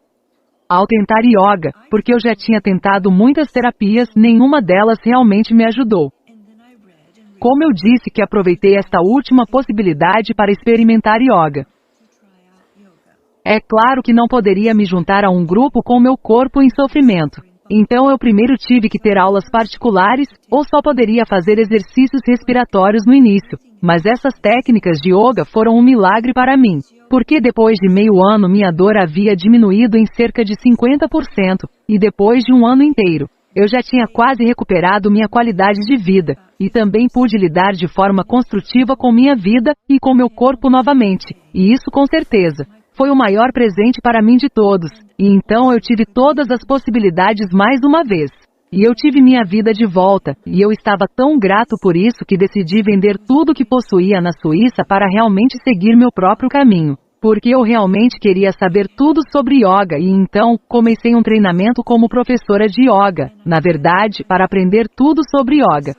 Ao tentar yoga, porque eu já tinha tentado muitas terapias, nenhuma delas realmente me ajudou. Como eu disse que aproveitei esta última possibilidade para experimentar yoga. É claro que não poderia me juntar a um grupo com meu corpo em sofrimento. Então eu primeiro tive que ter aulas particulares, ou só poderia fazer exercícios respiratórios no início. Mas essas técnicas de yoga foram um milagre para mim, porque depois de meio ano minha dor havia diminuído em cerca de 50%, e depois de um ano inteiro, eu já tinha quase recuperado minha qualidade de vida, e também pude lidar de forma construtiva com minha vida e com meu corpo novamente, e isso com certeza foi o maior presente para mim de todos, e então eu tive todas as possibilidades mais uma vez. E eu tive minha vida de volta, e eu estava tão grato por isso que decidi vender tudo que possuía na Suíça para realmente seguir meu próprio caminho. Porque eu realmente queria saber tudo sobre yoga e então comecei um treinamento como professora de yoga, na verdade, para aprender tudo sobre yoga.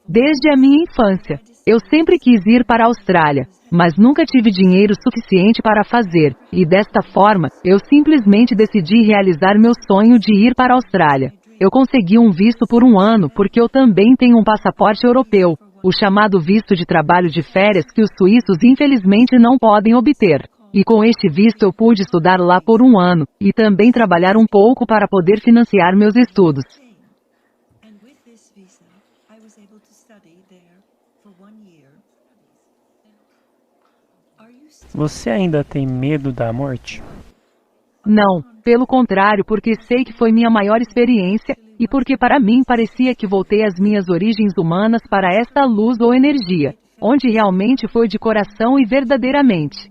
Desde a minha infância, eu sempre quis ir para a Austrália, mas nunca tive dinheiro suficiente para fazer, e desta forma, eu simplesmente decidi realizar meu sonho de ir para a Austrália. Eu consegui um visto por 1 ano porque eu também tenho um passaporte europeu, o chamado visto de trabalho de férias que os suíços infelizmente não podem obter. E com este visto eu pude estudar lá por 1 ano, e também trabalhar um pouco para poder financiar meus estudos.
And with this visa, I was able to study
Você ainda tem medo da morte?
Não, pelo contrário, porque sei que foi minha maior experiência, e porque para mim parecia que voltei às minhas origens humanas para esta luz ou energia, onde realmente foi de coração e verdadeiramente.